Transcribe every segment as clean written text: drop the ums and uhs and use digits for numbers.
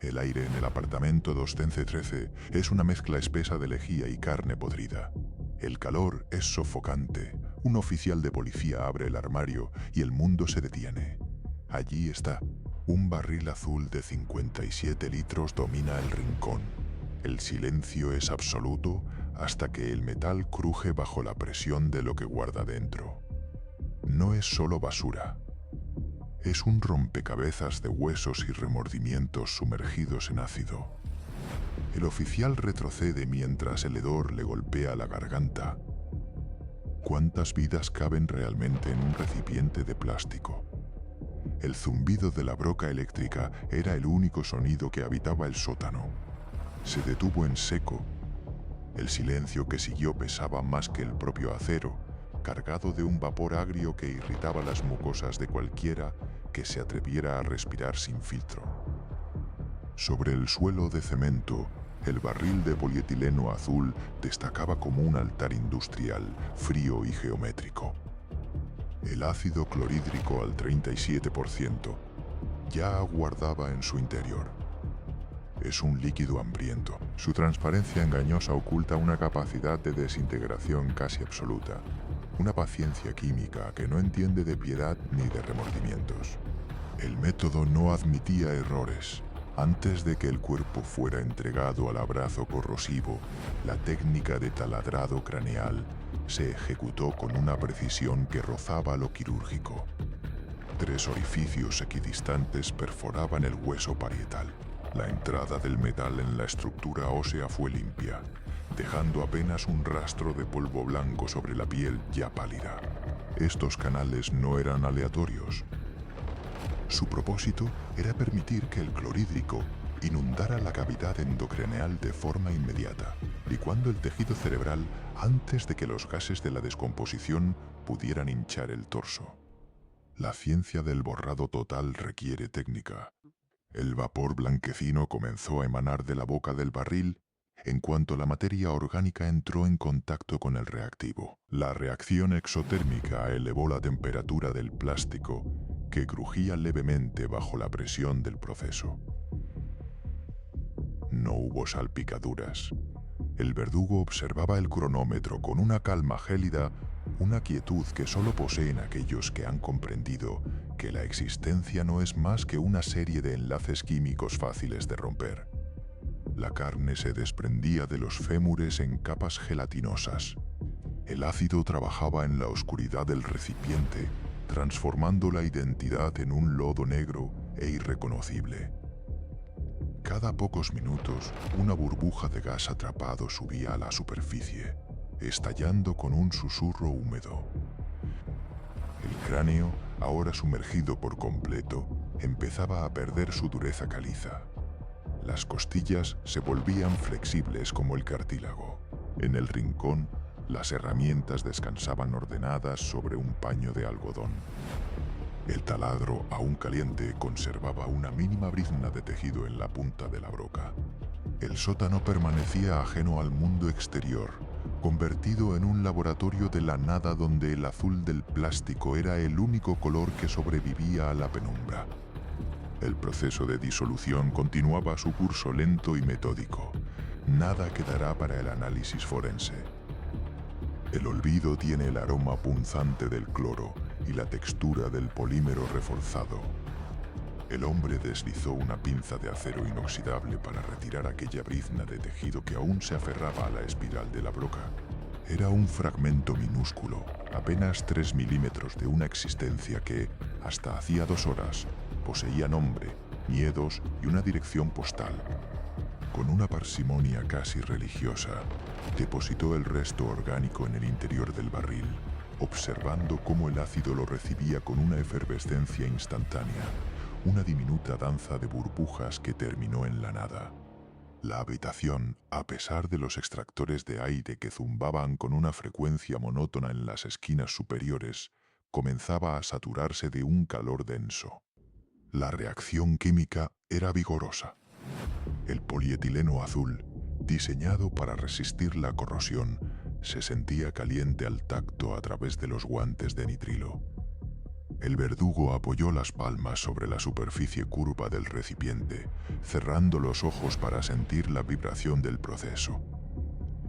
El aire en el apartamento 213 es una mezcla espesa de lejía y carne podrida. El calor es sofocante. Un oficial de policía abre el armario y el mundo se detiene. Allí está. Un barril azul de 57 litros domina el rincón. El silencio es absoluto hasta que el metal cruje bajo la presión de lo que guarda dentro. No es solo basura. Es un rompecabezas de huesos y remordimientos sumergidos en ácido. El oficial retrocede mientras el hedor le golpea la garganta. ¿Cuántas vidas caben realmente en un recipiente de plástico? El zumbido de la broca eléctrica era el único sonido que habitaba el sótano. Se detuvo en seco. El silencio que siguió pesaba más que el propio acero, cargado de un vapor agrio que irritaba las mucosas de cualquiera que se atreviera a respirar sin filtro. Sobre el suelo de cemento, el barril de polietileno azul destacaba como un altar industrial, frío y geométrico. El ácido clorhídrico al 37% ya aguardaba en su interior. Es un líquido hambriento. Su transparencia engañosa oculta una capacidad de desintegración casi absoluta, una paciencia química que no entiende de piedad ni de remordimientos. El método no admitía errores. Antes de que el cuerpo fuera entregado al abrazo corrosivo, la técnica de taladrado craneal se ejecutó con una precisión que rozaba lo quirúrgico. 3 orificios equidistantes perforaban el hueso parietal. La entrada del metal en la estructura ósea fue limpia, dejando apenas un rastro de polvo blanco sobre la piel ya pálida. Estos canales no eran aleatorios. Su propósito era permitir que el clorhídrico inundara la cavidad endocraneal de forma inmediata, licuando el tejido cerebral antes de que los gases de la descomposición pudieran hinchar el torso. La ciencia del borrado total requiere técnica. El vapor blanquecino comenzó a emanar de la boca del barril en cuanto la materia orgánica entró en contacto con el reactivo. La reacción exotérmica elevó la temperatura del plástico, que crujía levemente bajo la presión del proceso. No hubo salpicaduras. El verdugo observaba el cronómetro con una calma gélida, una quietud que solo poseen aquellos que han comprendido que la existencia no es más que una serie de enlaces químicos fáciles de romper. La carne se desprendía de los fémures en capas gelatinosas. El ácido trabajaba en la oscuridad del recipiente, transformando la identidad en un lodo negro e irreconocible. Cada pocos minutos, una burbuja de gas atrapado subía a la superficie, estallando con un susurro húmedo. El cráneo, ahora sumergido por completo, empezaba a perder su dureza caliza. Las costillas se volvían flexibles como el cartílago. En el rincón, las herramientas descansaban ordenadas sobre un paño de algodón. El taladro, aún caliente, conservaba una mínima brizna de tejido en la punta de la broca. El sótano permanecía ajeno al mundo exterior, convertido en un laboratorio de la nada donde el azul del plástico era el único color que sobrevivía a la penumbra. El proceso de disolución continuaba su curso lento y metódico. Nada quedará para el análisis forense. El olvido tiene el aroma punzante del cloro y la textura del polímero reforzado. El hombre deslizó una pinza de acero inoxidable para retirar aquella brizna de tejido que aún se aferraba a la espiral de la broca. Era un fragmento minúsculo, apenas 3 milímetros de una existencia que, hasta hacía 2 horas, poseía nombre, miedos y una dirección postal. Con una parsimonia casi religiosa, depositó el resto orgánico en el interior del barril, observando cómo el ácido lo recibía con una efervescencia instantánea, una diminuta danza de burbujas que terminó en la nada. La habitación, a pesar de los extractores de aire que zumbaban con una frecuencia monótona en las esquinas superiores, comenzaba a saturarse de un calor denso. La reacción química era vigorosa. El polietileno azul, diseñado para resistir la corrosión, se sentía caliente al tacto a través de los guantes de nitrilo. El verdugo apoyó las palmas sobre la superficie curva del recipiente, cerrando los ojos para sentir la vibración del proceso.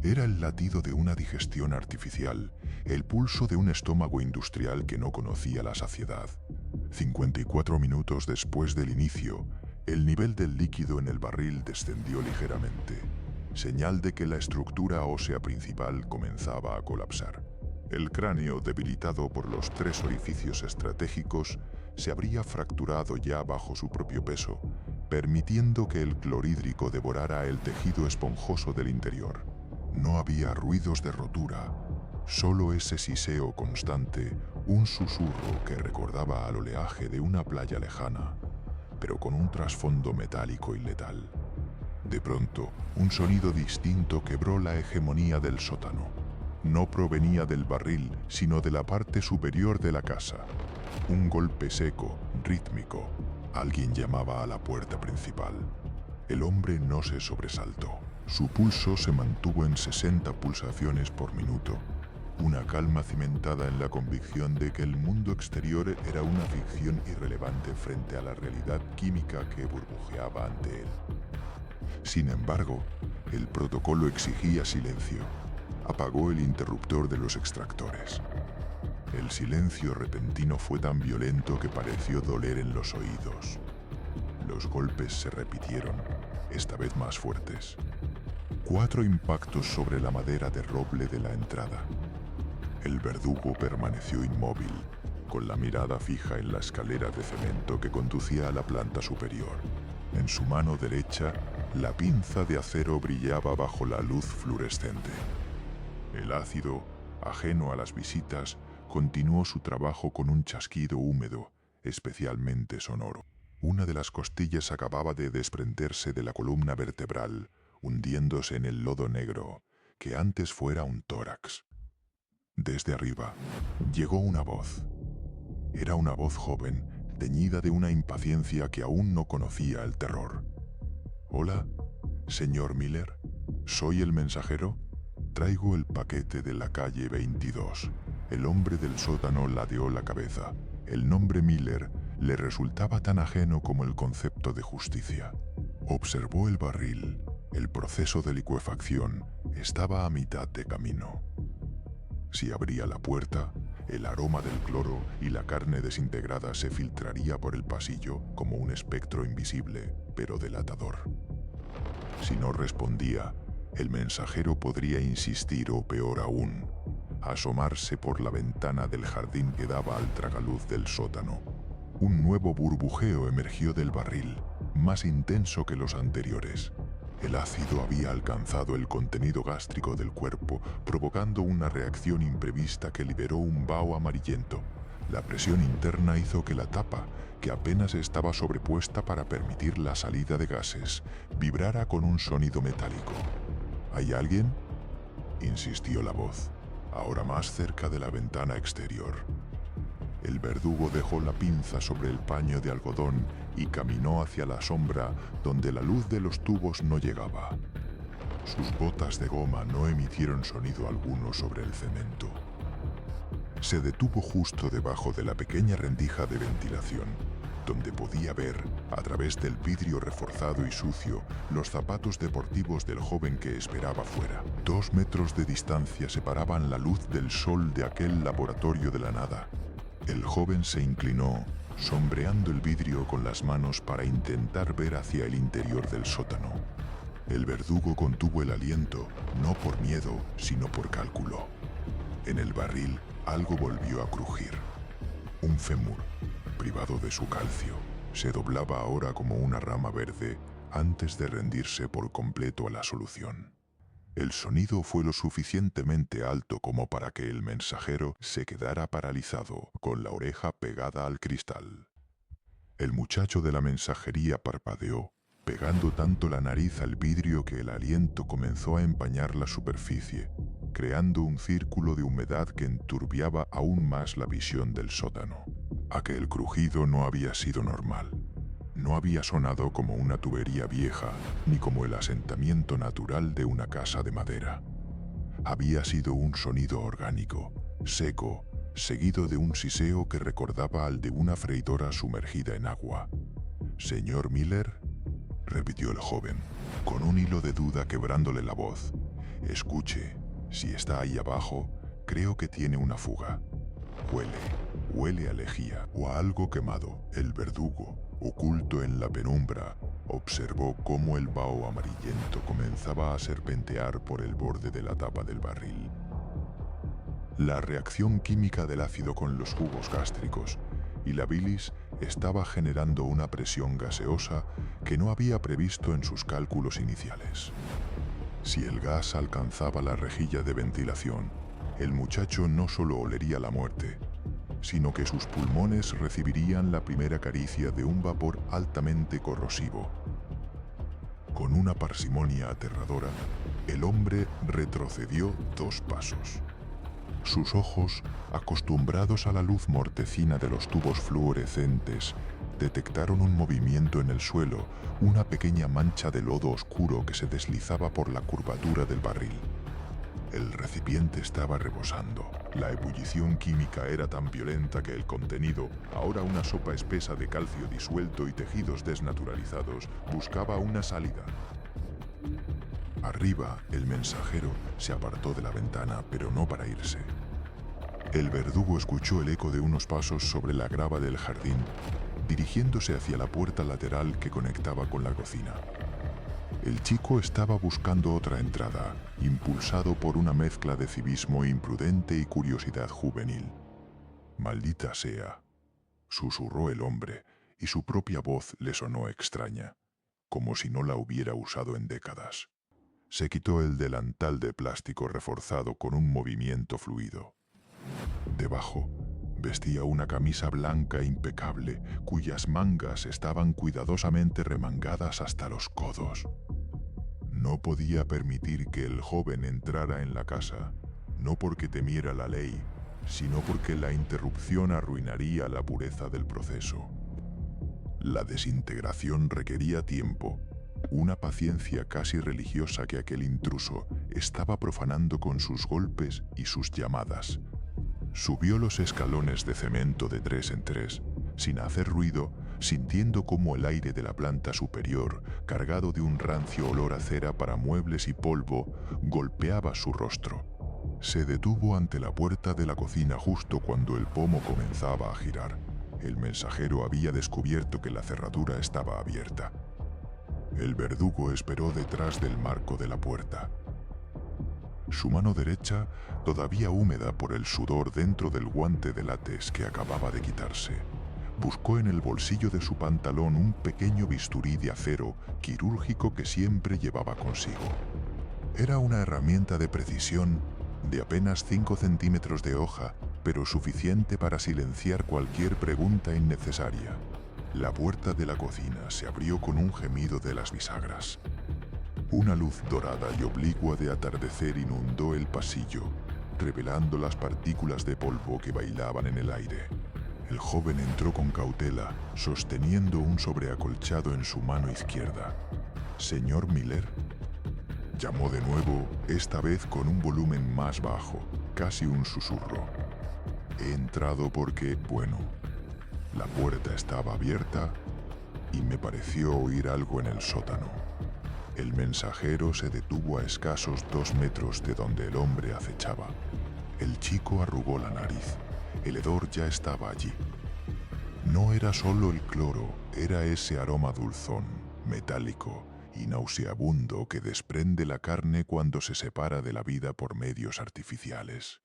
Era el latido de una digestión artificial, el pulso de un estómago industrial que no conocía la saciedad. 54 minutos después del inicio, el nivel del líquido en el barril descendió ligeramente, señal de que la estructura ósea principal comenzaba a colapsar. El cráneo, debilitado por los 3 orificios estratégicos, se habría fracturado ya bajo su propio peso, permitiendo que el clorhídrico devorara el tejido esponjoso del interior. No había ruidos de rotura, solo ese siseo constante, un susurro que recordaba al oleaje de una playa lejana, pero con un trasfondo metálico y letal. De pronto, un sonido distinto quebró la hegemonía del sótano. No provenía del barril, sino de la parte superior de la casa. Un golpe seco, rítmico. Alguien llamaba a la puerta principal. El hombre no se sobresaltó. Su pulso se mantuvo en 60 pulsaciones por minuto. Una calma cimentada en la convicción de que el mundo exterior era una ficción irrelevante frente a la realidad química que burbujeaba ante él. Sin embargo, el protocolo exigía silencio. Apagó el interruptor de los extractores. El silencio repentino fue tan violento que pareció doler en los oídos. Los golpes se repitieron, esta vez más fuertes. 4 impactos sobre la madera de roble de la entrada. El verdugo permaneció inmóvil, con la mirada fija en la escalera de cemento que conducía a la planta superior. En su mano derecha, la pinza de acero brillaba bajo la luz fluorescente. El ácido, ajeno a las visitas, continuó su trabajo con un chasquido húmedo, especialmente sonoro. Una de las costillas acababa de desprenderse de la columna vertebral, hundiéndose en el lodo negro, que antes fuera un tórax. Desde arriba, llegó una voz. Era una voz joven, teñida de una impaciencia que aún no conocía el terror. «Hola, señor Miller, soy el mensajero. Traigo el paquete de la calle 22. El hombre del sótano ladeó la cabeza. El nombre Miller le resultaba tan ajeno como el concepto de justicia. Observó el barril. El proceso de licuefacción estaba a mitad de camino. Si abría la puerta, el aroma del cloro y la carne desintegrada se filtraría por el pasillo como un espectro invisible, pero delatador. Si no respondía, el mensajero podría insistir o, peor aún, asomarse por la ventana del jardín que daba al tragaluz del sótano. Un nuevo burbujeo emergió del barril, más intenso que los anteriores. El ácido había alcanzado el contenido gástrico del cuerpo, provocando una reacción imprevista que liberó un vaho amarillento. La presión interna hizo que la tapa, que apenas estaba sobrepuesta para permitir la salida de gases, vibrara con un sonido metálico. ¿Hay alguien?, insistió la voz, ahora más cerca de la ventana exterior. El verdugo dejó la pinza sobre el paño de algodón y caminó hacia la sombra donde la luz de los tubos no llegaba. Sus botas de goma no emitieron sonido alguno sobre el cemento. Se detuvo justo debajo de la pequeña rendija de ventilación, donde podía ver, a través del vidrio reforzado y sucio, los zapatos deportivos del joven que esperaba fuera. 2 metros de distancia separaban la luz del sol de aquel laboratorio de la nada. El joven se inclinó, sombreando el vidrio con las manos para intentar ver hacia el interior del sótano. El verdugo contuvo el aliento, no por miedo, sino por cálculo. En el barril, algo volvió a crujir. Un fémur, privado de su calcio, se doblaba ahora como una rama verde antes de rendirse por completo a la solución. El sonido fue lo suficientemente alto como para que el mensajero se quedara paralizado, con la oreja pegada al cristal. El muchacho de la mensajería parpadeó, pegando tanto la nariz al vidrio que el aliento comenzó a empañar la superficie, creando un círculo de humedad que enturbiaba aún más la visión del sótano. Aquel crujido no había sido normal. No había sonado como una tubería vieja, ni como el asentamiento natural de una casa de madera. Había sido un sonido orgánico, seco, seguido de un siseo que recordaba al de una freidora sumergida en agua. «¿Señor Miller?», repitió el joven, con un hilo de duda quebrándole la voz. «Escuche, si está ahí abajo, creo que tiene una fuga. Huele a lejía o a algo quemado». El verdugo, oculto en la penumbra, observó cómo el vaho amarillento comenzaba a serpentear por el borde de la tapa del barril. La reacción química del ácido con los jugos gástricos y la bilis estaba generando una presión gaseosa que no había previsto en sus cálculos iniciales. Si el gas alcanzaba la rejilla de ventilación, el muchacho no solo olería la muerte, sino que sus pulmones recibirían la primera caricia de un vapor altamente corrosivo. Con una parsimonia aterradora, el hombre retrocedió 2 pasos. Sus ojos, acostumbrados a la luz mortecina de los tubos fluorescentes, detectaron un movimiento en el suelo, una pequeña mancha de lodo oscuro que se deslizaba por la curvatura del barril. El recipiente estaba rebosando. La ebullición química era tan violenta que el contenido, ahora una sopa espesa de calcio disuelto y tejidos desnaturalizados, buscaba una salida. Arriba, el mensajero se apartó de la ventana, pero no para irse. El verdugo escuchó el eco de unos pasos sobre la grava del jardín, dirigiéndose hacia la puerta lateral que conectaba con la cocina. El chico estaba buscando otra entrada, impulsado por una mezcla de civismo imprudente y curiosidad juvenil. «Maldita sea», susurró el hombre, y su propia voz le sonó extraña, como si no la hubiera usado en décadas. Se quitó el delantal de plástico reforzado con un movimiento fluido. Debajo, vestía una camisa blanca impecable, cuyas mangas estaban cuidadosamente remangadas hasta los codos. No podía permitir que el joven entrara en la casa, no porque temiera la ley, sino porque la interrupción arruinaría la pureza del proceso. La desintegración requería tiempo, una paciencia casi religiosa que aquel intruso estaba profanando con sus golpes y sus llamadas. Subió los escalones de cemento de 3 en 3, sin hacer ruido, sintiendo cómo el aire de la planta superior, cargado de un rancio olor a cera para muebles y polvo, golpeaba su rostro. Se detuvo ante la puerta de la cocina justo cuando el pomo comenzaba a girar. El mensajero había descubierto que la cerradura estaba abierta. El verdugo esperó detrás del marco de la puerta. Su mano derecha, todavía húmeda por el sudor dentro del guante de látex que acababa de quitarse, buscó en el bolsillo de su pantalón un pequeño bisturí de acero quirúrgico que siempre llevaba consigo. Era una herramienta de precisión de apenas 5 centímetros de hoja, pero suficiente para silenciar cualquier pregunta innecesaria. La puerta de la cocina se abrió con un gemido de las bisagras. Una luz dorada y oblicua de atardecer inundó el pasillo, revelando las partículas de polvo que bailaban en el aire. El joven entró con cautela, sosteniendo un sobreacolchado en su mano izquierda. «¿Señor Miller?», llamó de nuevo, esta vez con un volumen más bajo, casi un susurro. «He entrado porque, bueno, la puerta estaba abierta y me pareció oír algo en el sótano». El mensajero se detuvo a escasos 2 metros de donde el hombre acechaba. El chico arrugó la nariz. El hedor ya estaba allí. No era solo el cloro, era ese aroma dulzón, metálico y nauseabundo que desprende la carne cuando se separa de la vida por medios artificiales.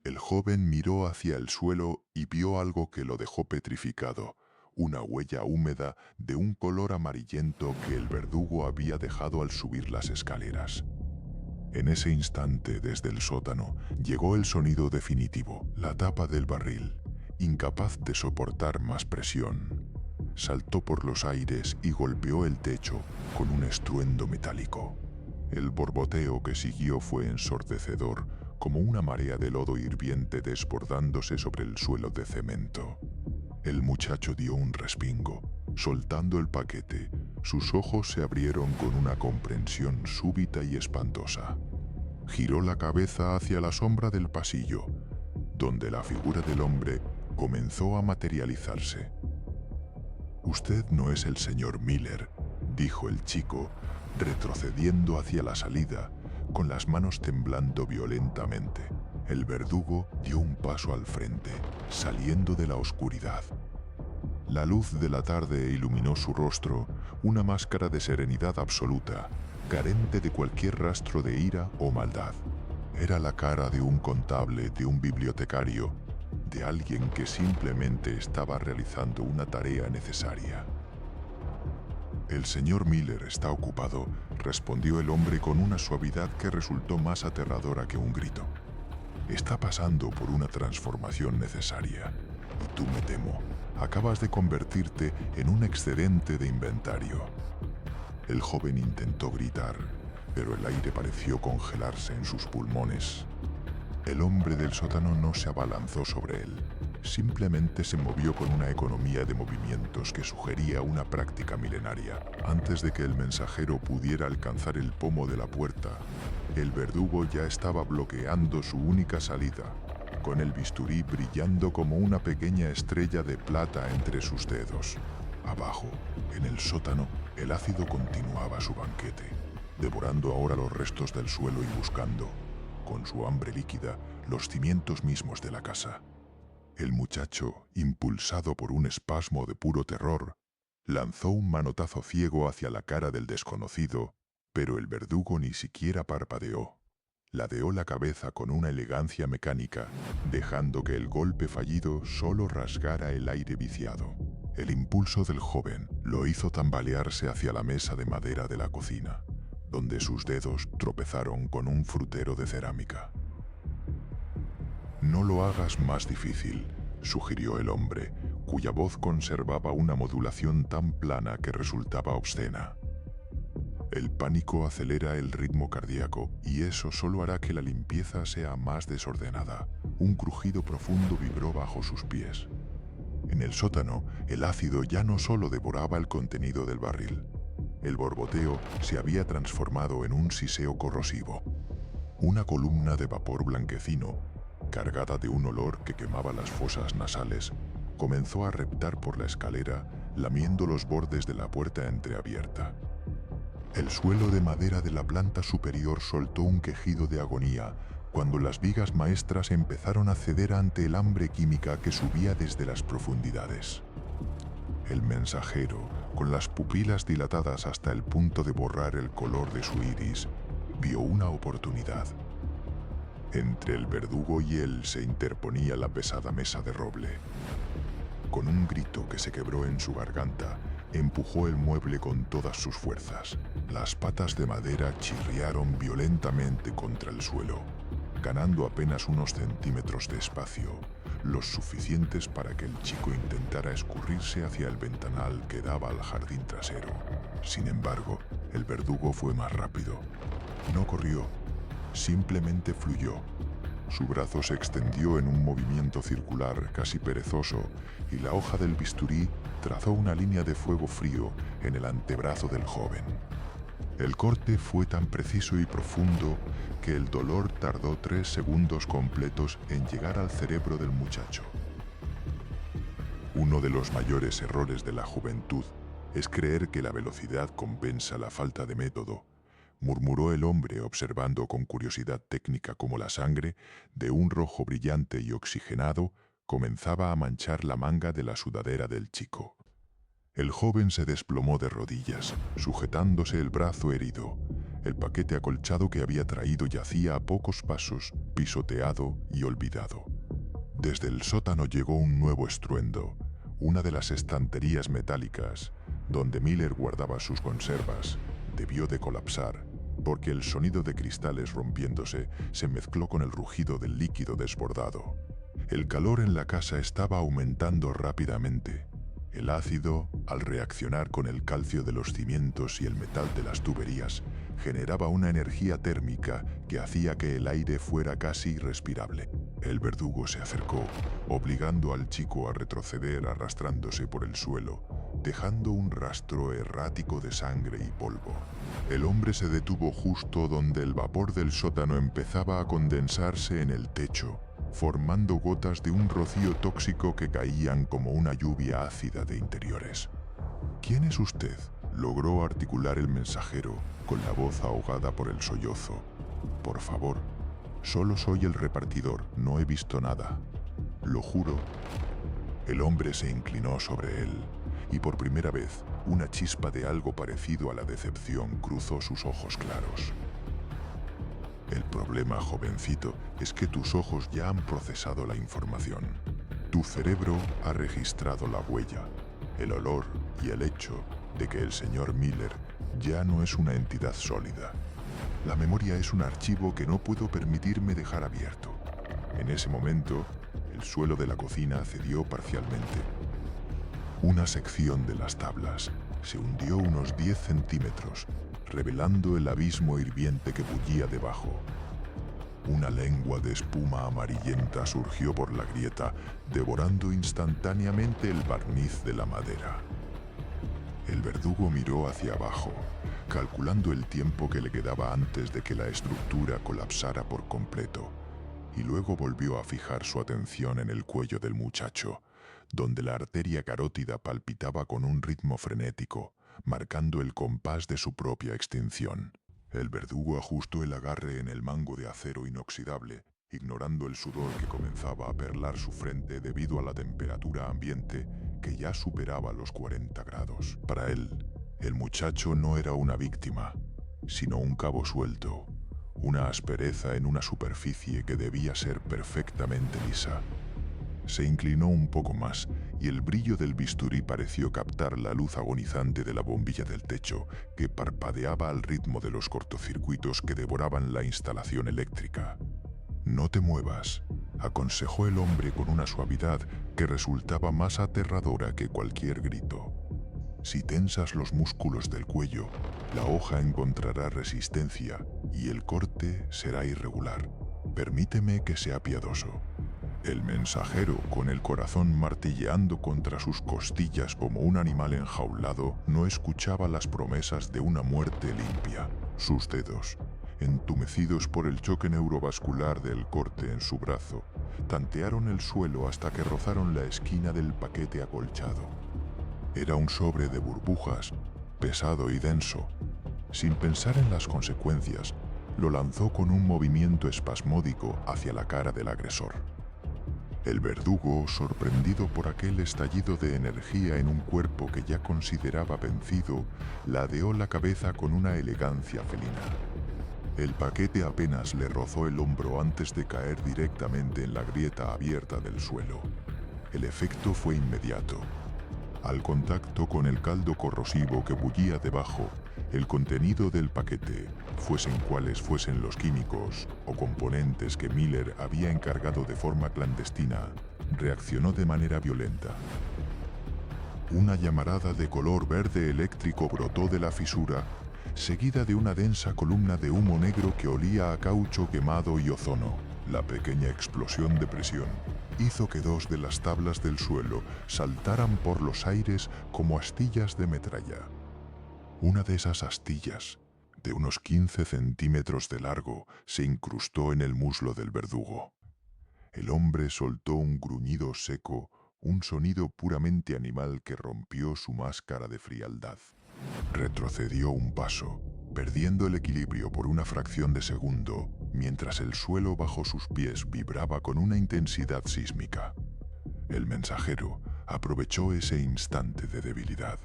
El joven miró hacia el suelo y vio algo que lo dejó petrificado. Una huella húmeda de un color amarillento que el verdugo había dejado al subir las escaleras. En ese instante, desde el sótano, llegó el sonido definitivo. La tapa del barril, incapaz de soportar más presión, saltó por los aires y golpeó el techo con un estruendo metálico. El borboteo que siguió fue ensordecedor, como una marea de lodo hirviente desbordándose sobre el suelo de cemento. El muchacho dio un respingo. Soltando el paquete, sus ojos se abrieron con una comprensión súbita y espantosa. Giró la cabeza hacia la sombra del pasillo. donde la figura del hombre comenzó a materializarse. «Usted no es el señor Miller», dijo el chico, retrocediendo hacia la salida, con las manos temblando violentamente. El verdugo dio un paso al frente, saliendo de la oscuridad. La luz de la tarde iluminó su rostro, una máscara de serenidad absoluta, carente de cualquier rastro de ira o maldad. Era la cara de un contable, de un bibliotecario, de alguien que simplemente estaba realizando una tarea necesaria. «El señor Miller está ocupado», respondió el hombre con una suavidad que resultó más aterradora que un grito. «Está pasando por una transformación necesaria, y tú, me temo, acabas de convertirte en un excedente de inventario». El joven intentó gritar, pero el aire pareció congelarse en sus pulmones. El hombre del sótano no se abalanzó sobre él, simplemente se movió con una economía de movimientos que sugería una práctica milenaria. Antes de que el mensajero pudiera alcanzar el pomo de la puerta, el verdugo ya estaba bloqueando su única salida, con el bisturí brillando como una pequeña estrella de plata entre sus dedos. Abajo, en el sótano, el ácido continuaba su banquete, devorando ahora los restos del suelo y buscando, con su hambre líquida, los cimientos mismos de la casa. El muchacho, impulsado por un espasmo de puro terror, lanzó un manotazo ciego hacia la cara del desconocido, pero el verdugo ni siquiera parpadeó. Ladeó la cabeza con una elegancia mecánica, dejando que el golpe fallido solo rasgara el aire viciado. El impulso del joven lo hizo tambalearse hacia la mesa de madera de la cocina, donde sus dedos tropezaron con un frutero de cerámica. «No lo hagas más difícil», sugirió el hombre, cuya voz conservaba una modulación tan plana que resultaba obscena. «El pánico acelera el ritmo cardíaco y eso solo hará que la limpieza sea más desordenada». Un crujido profundo vibró bajo sus pies. En el sótano, el ácido ya no solo devoraba el contenido del barril. El borboteo se había transformado en un siseo corrosivo. Una columna de vapor blanquecino, cargada de un olor que quemaba las fosas nasales, comenzó a reptar por la escalera, lamiendo los bordes de la puerta entreabierta. El suelo de madera de la planta superior soltó un quejido de agonía cuando las vigas maestras empezaron a ceder ante el hambre química que subía desde las profundidades. El mensajero, con las pupilas dilatadas hasta el punto de borrar el color de su iris, vio una oportunidad. Entre el verdugo y él se interponía la pesada mesa de roble. Con un grito que se quebró en su garganta, empujó el mueble con todas sus fuerzas. Las patas de madera chirriaron violentamente contra el suelo, ganando apenas unos centímetros de espacio, los suficientes para que el chico intentara escurrirse hacia el ventanal que daba al jardín trasero. Sin embargo, el verdugo fue más rápido. No corrió, simplemente fluyó. Su brazo se extendió en un movimiento circular casi perezoso y la hoja del bisturí trazó una línea de fuego frío en el antebrazo del joven. El corte fue tan preciso y profundo que el dolor tardó 3 segundos completos en llegar al cerebro del muchacho. Uno de los mayores errores de la juventud es creer que la velocidad compensa la falta de método, murmuró el hombre observando con curiosidad técnica cómo la sangre, de un rojo brillante y oxigenado, comenzaba a manchar la manga de la sudadera del chico. El joven se desplomó de rodillas, sujetándose el brazo herido. El paquete acolchado que había traído yacía a pocos pasos, pisoteado y olvidado. Desde el sótano llegó un nuevo estruendo. Una de las estanterías metálicas, donde Miller guardaba sus conservas, debió de colapsar, porque el sonido de cristales rompiéndose se mezcló con el rugido del líquido desbordado. El calor en la casa estaba aumentando rápidamente. El ácido, al reaccionar con el calcio de los cimientos y el metal de las tuberías, generaba una energía térmica que hacía que el aire fuera casi irrespirable. El verdugo se acercó, obligando al chico a retroceder arrastrándose por el suelo, dejando un rastro errático de sangre y polvo. El hombre se detuvo justo donde el vapor del sótano empezaba a condensarse en el techo, formando gotas de un rocío tóxico que caían como una lluvia ácida de interiores. ¿Quién es usted?, logró articular el mensajero con la voz ahogada por el sollozo. Por favor, solo soy el repartidor, no he visto nada. Lo juro. El hombre se inclinó sobre él, y por primera vez, una chispa de algo parecido a la decepción cruzó sus ojos claros. El problema, jovencito, es que tus ojos ya han procesado la información. Tu cerebro ha registrado la huella, el olor y el hecho de que el señor Miller ya no es una entidad sólida. La memoria es un archivo que no puedo permitirme dejar abierto. En ese momento, el suelo de la cocina cedió parcialmente. Una sección de las tablas se hundió unos 10 centímetros, revelando el abismo hirviente que bullía debajo. Una lengua de espuma amarillenta surgió por la grieta, devorando instantáneamente el barniz de la madera. El verdugo miró hacia abajo, calculando el tiempo que le quedaba antes de que la estructura colapsara por completo, y luego volvió a fijar su atención en el cuello del muchacho, donde la arteria carótida palpitaba con un ritmo frenético, marcando el compás de su propia extinción. El verdugo ajustó el agarre en el mango de acero inoxidable, ignorando el sudor que comenzaba a perlar su frente debido a la temperatura ambiente que ya superaba los 40 grados. Para él, el muchacho no era una víctima, sino un cabo suelto, una aspereza en una superficie que debía ser perfectamente lisa. Se inclinó un poco más y el brillo del bisturí pareció captar la luz agonizante de la bombilla del techo que parpadeaba al ritmo de los cortocircuitos que devoraban la instalación eléctrica. «No te muevas», aconsejó el hombre con una suavidad que resultaba más aterradora que cualquier grito. «Si tensas los músculos del cuello, la hoja encontrará resistencia y el corte será irregular. Permíteme que sea piadoso». El mensajero, con el corazón martilleando contra sus costillas como un animal enjaulado, no escuchaba las promesas de una muerte limpia. Sus dedos, entumecidos por el choque neurovascular del corte en su brazo, tantearon el suelo hasta que rozaron la esquina del paquete acolchado. Era un sobre de burbujas, pesado y denso. Sin pensar en las consecuencias, lo lanzó con un movimiento espasmódico hacia la cara del agresor. El verdugo, sorprendido por aquel estallido de energía en un cuerpo que ya consideraba vencido, ladeó la cabeza con una elegancia felina. El paquete apenas le rozó el hombro antes de caer directamente en la grieta abierta del suelo. El efecto fue inmediato. Al contacto con el caldo corrosivo que bullía debajo, el contenido del paquete, fuesen cuales fuesen los químicos o componentes que Miller había encargado de forma clandestina, reaccionó de manera violenta. Una llamarada de color verde eléctrico brotó de la fisura, seguida de una densa columna de humo negro que olía a caucho quemado y ozono. La pequeña explosión de presión hizo que dos de las tablas del suelo saltaran por los aires como astillas de metralla. Una de esas astillas, de unos 15 centímetros de largo, se incrustó en el muslo del verdugo. El hombre soltó un gruñido seco, un sonido puramente animal que rompió su máscara de frialdad. Retrocedió un paso, perdiendo el equilibrio por una fracción de segundo, mientras el suelo bajo sus pies vibraba con una intensidad sísmica. El mensajero aprovechó ese instante de debilidad.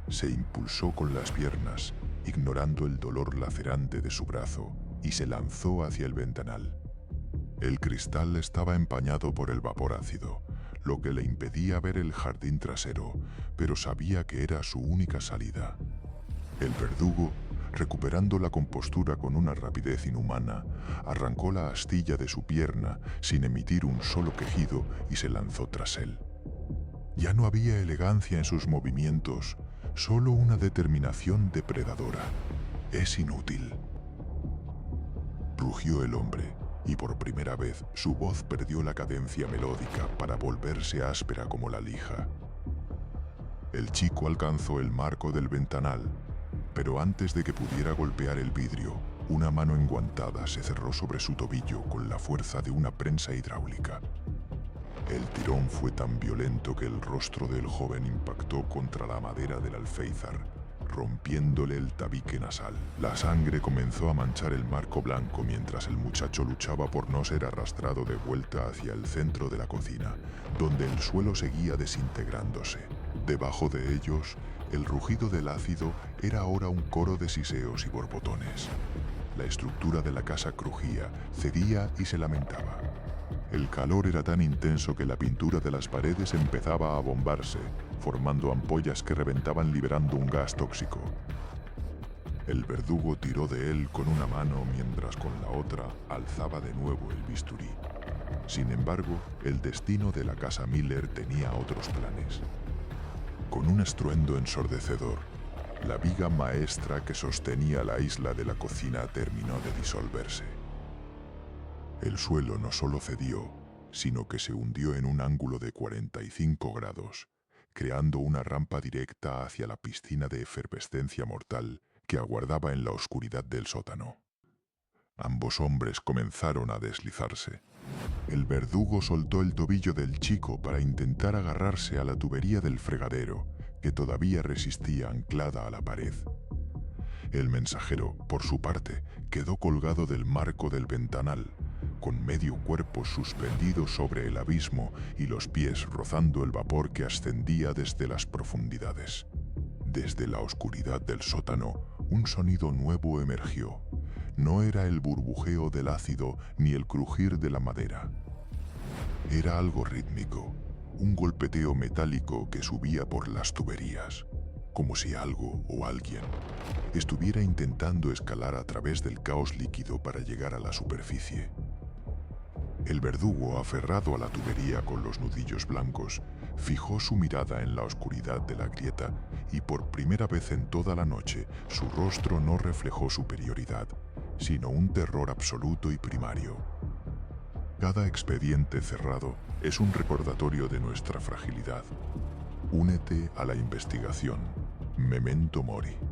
Se impulsó con las piernas, ignorando el dolor lacerante de su brazo, y se lanzó hacia el ventanal. El cristal estaba empañado por el vapor ácido, lo que le impedía ver el jardín trasero, pero sabía que era su única salida. El verdugo, recuperando la compostura con una rapidez inhumana, arrancó la astilla de su pierna sin emitir un solo quejido y se lanzó tras él. Ya no había elegancia en sus movimientos, solo una determinación depredadora. «Es inútil», rugió el hombre, y por primera vez su voz perdió la cadencia melódica para volverse áspera como la lija. El chico alcanzó el marco del ventanal, Pero antes de que pudiera golpear el vidrio, una mano enguantada se cerró sobre su tobillo con la fuerza de una prensa hidráulica. El tirón fue tan violento que el rostro del joven impactó contra la madera del alféizar, rompiéndole el tabique nasal. La sangre comenzó a manchar el marco blanco mientras el muchacho luchaba por no ser arrastrado de vuelta hacia el centro de la cocina, donde el suelo seguía desintegrándose. Debajo de ellos, el rugido del ácido era ahora un coro de siseos y borbotones. La estructura de la casa crujía, cedía y se lamentaba. El calor era tan intenso que la pintura de las paredes empezaba a bombarse, formando ampollas que reventaban liberando un gas tóxico. El verdugo tiró de él con una mano mientras con la otra alzaba de nuevo el bisturí. Sin embargo, el destino de la casa Miller tenía otros planes. Con un estruendo ensordecedor, la viga maestra que sostenía la isla de la cocina terminó de disolverse. El suelo no solo cedió, sino que se hundió en un ángulo de 45 grados, creando una rampa directa hacia la piscina de efervescencia mortal que aguardaba en la oscuridad del sótano. Ambos hombres comenzaron a deslizarse. El verdugo soltó el tobillo del chico para intentar agarrarse a la tubería del fregadero, que todavía resistía anclada a la pared. El mensajero, por su parte, quedó colgado del marco del ventanal, con medio cuerpo suspendido sobre el abismo y los pies rozando el vapor que ascendía desde las profundidades. Desde la oscuridad del sótano, un sonido nuevo emergió. No era el burbujeo del ácido ni el crujir de la madera. Era algo rítmico, un golpeteo metálico que subía por las tuberías, como si algo o alguien estuviera intentando escalar a través del caos líquido para llegar a la superficie. El verdugo, aferrado a la tubería con los nudillos blancos, fijó su mirada en la oscuridad de la grieta y por primera vez en toda la noche su rostro no reflejó superioridad, sino un terror absoluto y primario. Cada expediente cerrado es un recordatorio de nuestra fragilidad. Únete a la investigación. Memento Mori.